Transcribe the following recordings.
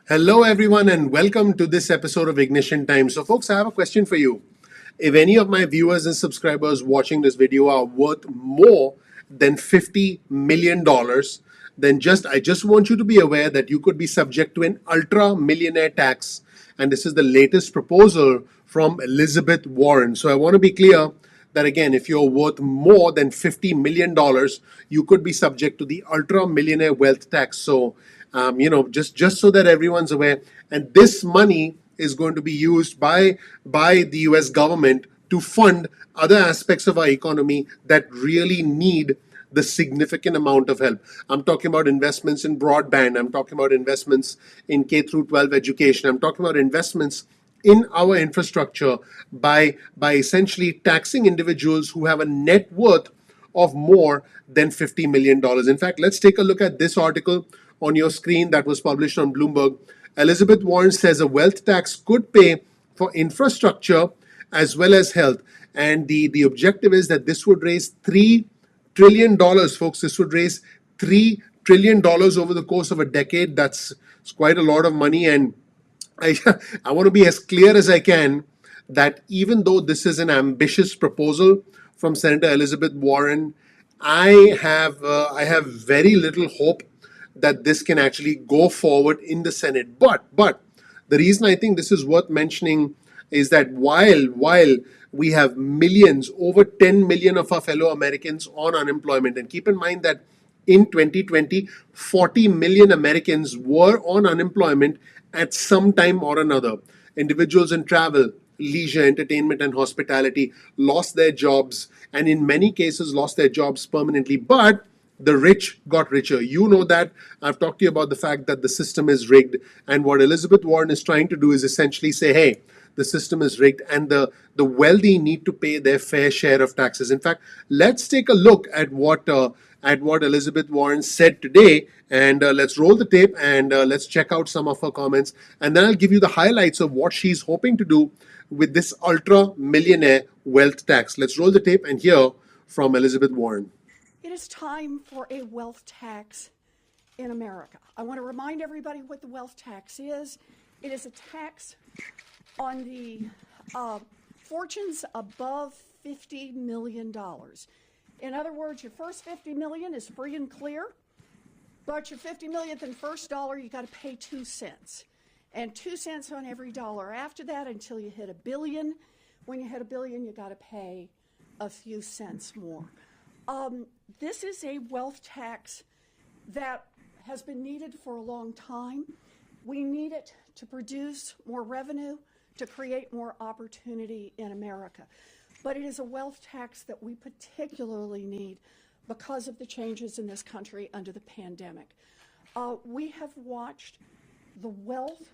Hello, everyone, and welcome to this episode of Ignition Time. So, folks, I have a question for you. If any of my viewers and subscribers watching this video are worth more than $50 million, then I just want you to be aware that you could be subject to an ultra millionaire tax. And this is the latest proposal from Elizabeth Warren. So, I want to be clear that again, if you're worth more than $50 million, you could be subject to the ultra millionaire wealth tax. So, just so that everyone's aware, and this money is going to be used by the US government to fund other aspects of our economy that really need the significant amount of help. I'm talking about investments in broadband. I'm talking about investments in K through 12 education. I'm talking about investments in our infrastructure by essentially taxing individuals who have a net worth of more than $50 million. In fact, let's take a look at this article on your screen that was published on Bloomberg. Elizabeth Warren says a wealth tax could pay for infrastructure as well as health. And the objective is that this would raise $3 trillion, folks. This would raise $3 trillion over the course of a decade. It's quite a lot of money. And I, I want to be as clear as I can that even though this is an ambitious proposal from Senator Elizabeth Warren, I have very little hope that this can actually go forward in the Senate. But the reason I think this is worth mentioning is that while we have millions, over 10 million of our fellow Americans on unemployment, and keep in mind that in 2020, 40 million Americans were on unemployment at some time or another. Individuals in travel, leisure, entertainment, and hospitality lost their jobs, and in many cases lost their jobs permanently. But the rich got richer. You know that. I've talked to you about the fact that the system is rigged. And what Elizabeth Warren is trying to do is essentially say, hey, the system is rigged and the wealthy need to pay their fair share of taxes. In fact, let's take a look at what Elizabeth Warren said today, and let's roll the tape and let's check out some of her comments. And then I'll give you the highlights of what she's hoping to do with this ultra millionaire wealth tax. Let's roll the tape and hear from Elizabeth Warren. It is time for a wealth tax in America. I want to remind everybody what the wealth tax is. It is a tax on the fortunes above $50 million. In other words, your first $50 million is free and clear, but your 50 millionth and first dollar, you got to pay 2 cents. And 2 cents on every dollar after that until you hit $1 billion. When you hit $1 billion, you got to pay a few cents more. This is a wealth tax that has been needed for a long time. We need it to produce more revenue, to create more opportunity in America. But it is a wealth tax that we particularly need because of the changes in this country under the pandemic. We have watched the wealth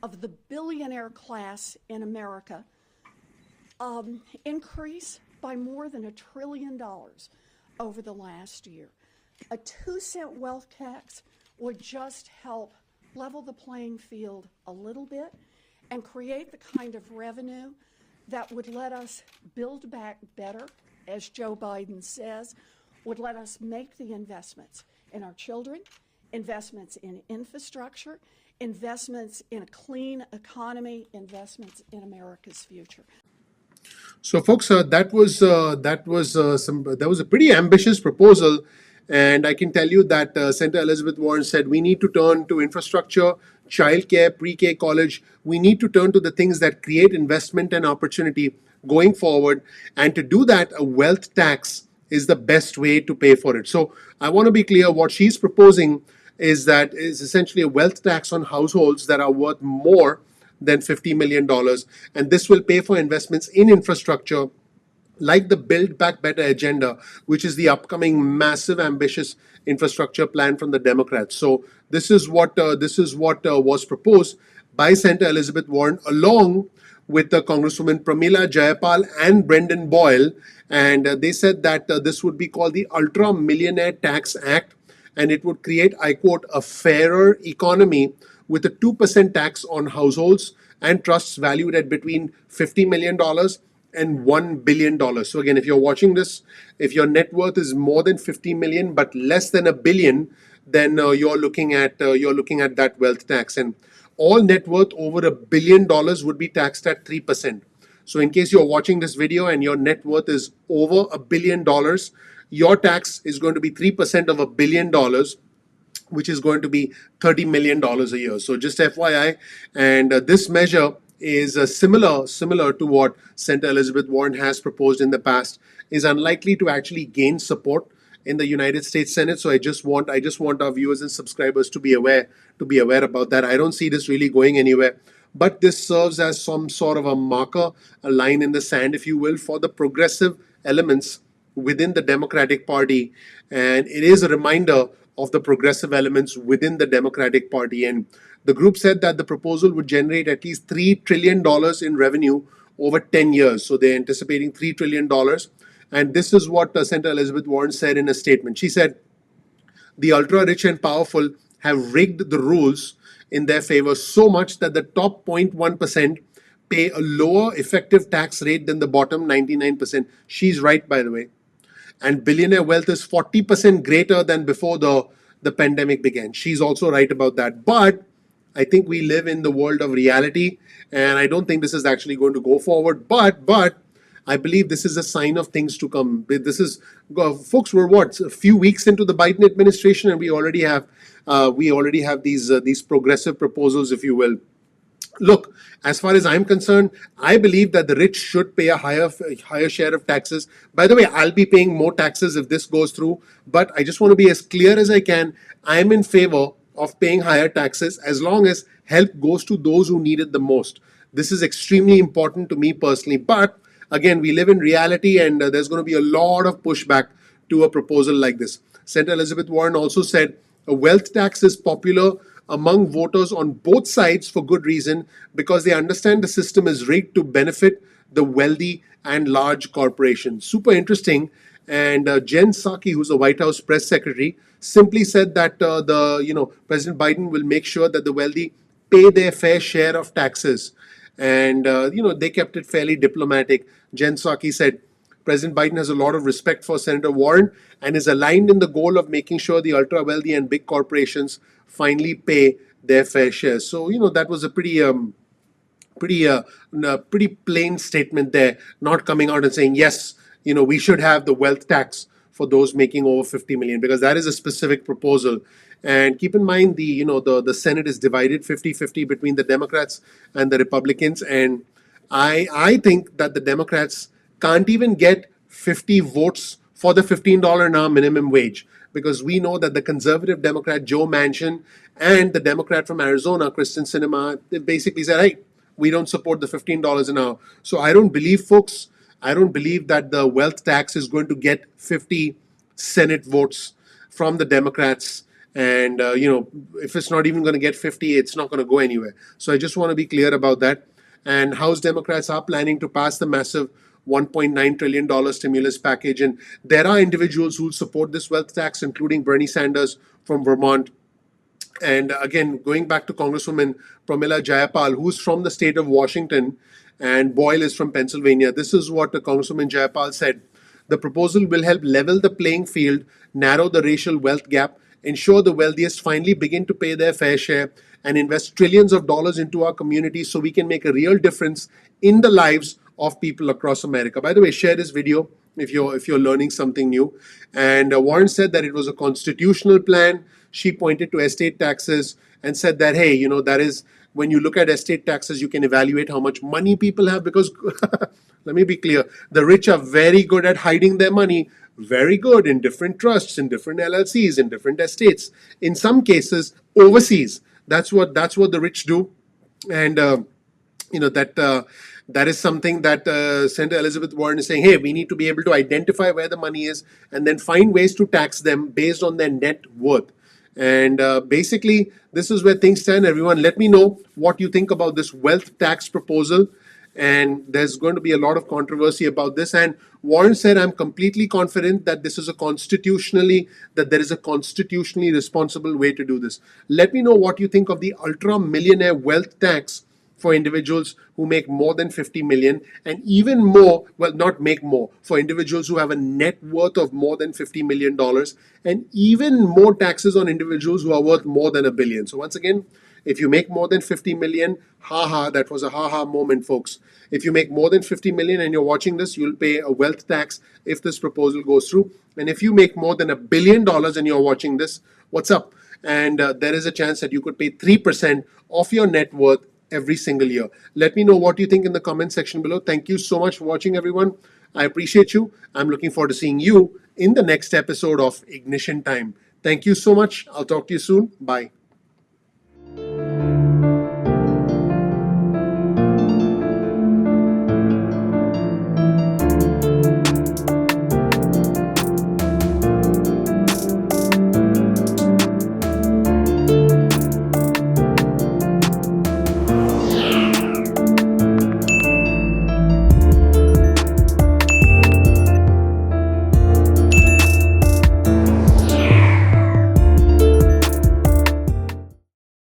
of the billionaire class in America increase by more than $1 trillion over the last year. A 2-cent wealth tax would just help level the playing field a little bit and create the kind of revenue that would let us build back better, as Joe Biden says, would let us make the investments in our children, investments in infrastructure, investments in a clean economy, investments in America's future. So, folks, that was a pretty ambitious proposal, and I can tell you that Senator Elizabeth Warren said we need to turn to infrastructure, childcare, pre-K, college. We need to turn to the things that create investment and opportunity going forward, and to do that, a wealth tax is the best way to pay for it. So, I want to be clear. What she's proposing is essentially a wealth tax on households that are worth more than $50 million. And this will pay for investments in infrastructure like the Build Back Better agenda, which is the upcoming massive, ambitious infrastructure plan from the Democrats. So this is what was proposed by Senator Elizabeth Warren, along with Congresswoman Pramila Jayapal and Brendan Boyle. And they said that this would be called the Ultra Millionaire Tax Act, and it would create, I quote, a fairer economy with a 2% tax on households and trusts valued at between $50 million and $1 billion. So again, if you're watching this, if your net worth is more than 50 million but less than $1 billion, then you're looking at that wealth tax, and all net worth over $1 billion would be taxed at 3%. So in case you're watching this video and your net worth is over $1 billion, your tax is going to be 3% of $1 billion, which is going to be $30 million a year. So just FYI, and this measure is similar to what Senator Elizabeth Warren has proposed in the past, is unlikely to actually gain support in the United States Senate. So I just want our viewers and subscribers to be aware about that. I don't see this really going anywhere, but this serves as some sort of a marker, a line in the sand, if you will, for the progressive elements within the Democratic Party, and it is a reminder of the progressive elements within the Democratic Party. And the group said that the proposal would generate at least $3 trillion in revenue over 10 years. So they're anticipating $3 trillion. And this is what Senator Elizabeth Warren said in a statement. She said, the ultra rich and powerful have rigged the rules in their favor so much that the top 0.1% pay a lower effective tax rate than the bottom 99%. She's right, by the way. And billionaire wealth is 40% greater than before the pandemic began. She's also right about that. But I think we live in the world of reality, and I don't think this is actually going to go forward. But I believe this is a sign of things to come. This is, folks, we're a few weeks into the Biden administration, and we already have these progressive proposals, if you will. Look, as far as I'm concerned, I believe that the rich should pay a higher share of taxes. By the way, I'll be paying more taxes if this goes through, but I just want to be as clear as I can. I'm in favor of paying higher taxes as long as help goes to those who need it the most. This is extremely important to me personally, but again, we live in reality, and there's going to be a lot of pushback to a proposal like this. Senator Elizabeth Warren also said a wealth tax is popular among voters on both sides for good reason, because they understand the system is rigged to benefit the wealthy and large corporations. Super interesting. And Jen Psaki, who's the White House press secretary, simply said that President Biden will make sure that the wealthy pay their fair share of taxes. And they kept it fairly diplomatic. Jen Psaki said, President Biden has a lot of respect for Senator Warren and is aligned in the goal of making sure the ultra wealthy and big corporations finally pay their fair share. So, that was a pretty plain statement there, not coming out and saying, yes, we should have the wealth tax for those making over 50 million, because that is a specific proposal. And keep in mind, the Senate is divided 50-50 between the Democrats and the Republicans. And I think that the Democrats can't even get 50 votes for the $15 an hour minimum wage, because we know that the conservative Democrat Joe Manchin and the Democrat from Arizona, Kristen Sinema, they basically said, hey, we don't support the $15 an hour. So I don't believe, folks, that the wealth tax is going to get 50 Senate votes from the Democrats. And, if it's not even going to get 50, it's not going to go anywhere. So I just want to be clear about that. And House Democrats are planning to pass the massive $1.9 trillion stimulus package. And there are individuals who support this wealth tax, including Bernie Sanders from Vermont. And again, going back to Congresswoman Pramila Jayapal, who's from the state of Washington, and Boyle is from Pennsylvania. This is what Congresswoman Jayapal said. The proposal will help level the playing field, narrow the racial wealth gap, ensure the wealthiest finally begin to pay their fair share, and invest trillions of dollars into our communities so we can make a real difference in the lives of people across America. By the way, share this video if you're learning something new. And Warren said that it was a constitutional plan. She pointed to estate taxes and said that, hey, that is, when you look at estate taxes, you can evaluate how much money people have, because let me be clear, the rich are very good at hiding their money, very good in different trusts, in different LLCs, in different estates, in some cases overseas. That's what the rich do. And that is something that Senator Elizabeth Warren is saying, hey, we need to be able to identify where the money is and then find ways to tax them based on their net worth. And basically, this is where things stand. Everyone, let me know what you think about this wealth tax proposal. And there's going to be a lot of controversy about this. And Warren said, I'm completely confident that there is a constitutionally responsible way to do this. Let me know what you think of the ultra millionaire wealth tax for individuals who make more than 50 million, and even more, well, not make more, for individuals who have a net worth of more than $50 million, and even more taxes on individuals who are worth more than $1 billion. So once again, if you make more than 50 million, haha, that was a haha moment, folks. If you make more than 50 million and you're watching this, you'll pay a wealth tax if this proposal goes through. And if you make more than $1 billion and you're watching this, what's up? And there is a chance that you could pay 3% of your net worth every single year. Let me know what you think in the comment section below. Thank you so much for watching, everyone. I appreciate you. I'm looking forward to seeing you in the next episode of Ignition Time. Thank you so much. I'll talk to you soon. Bye.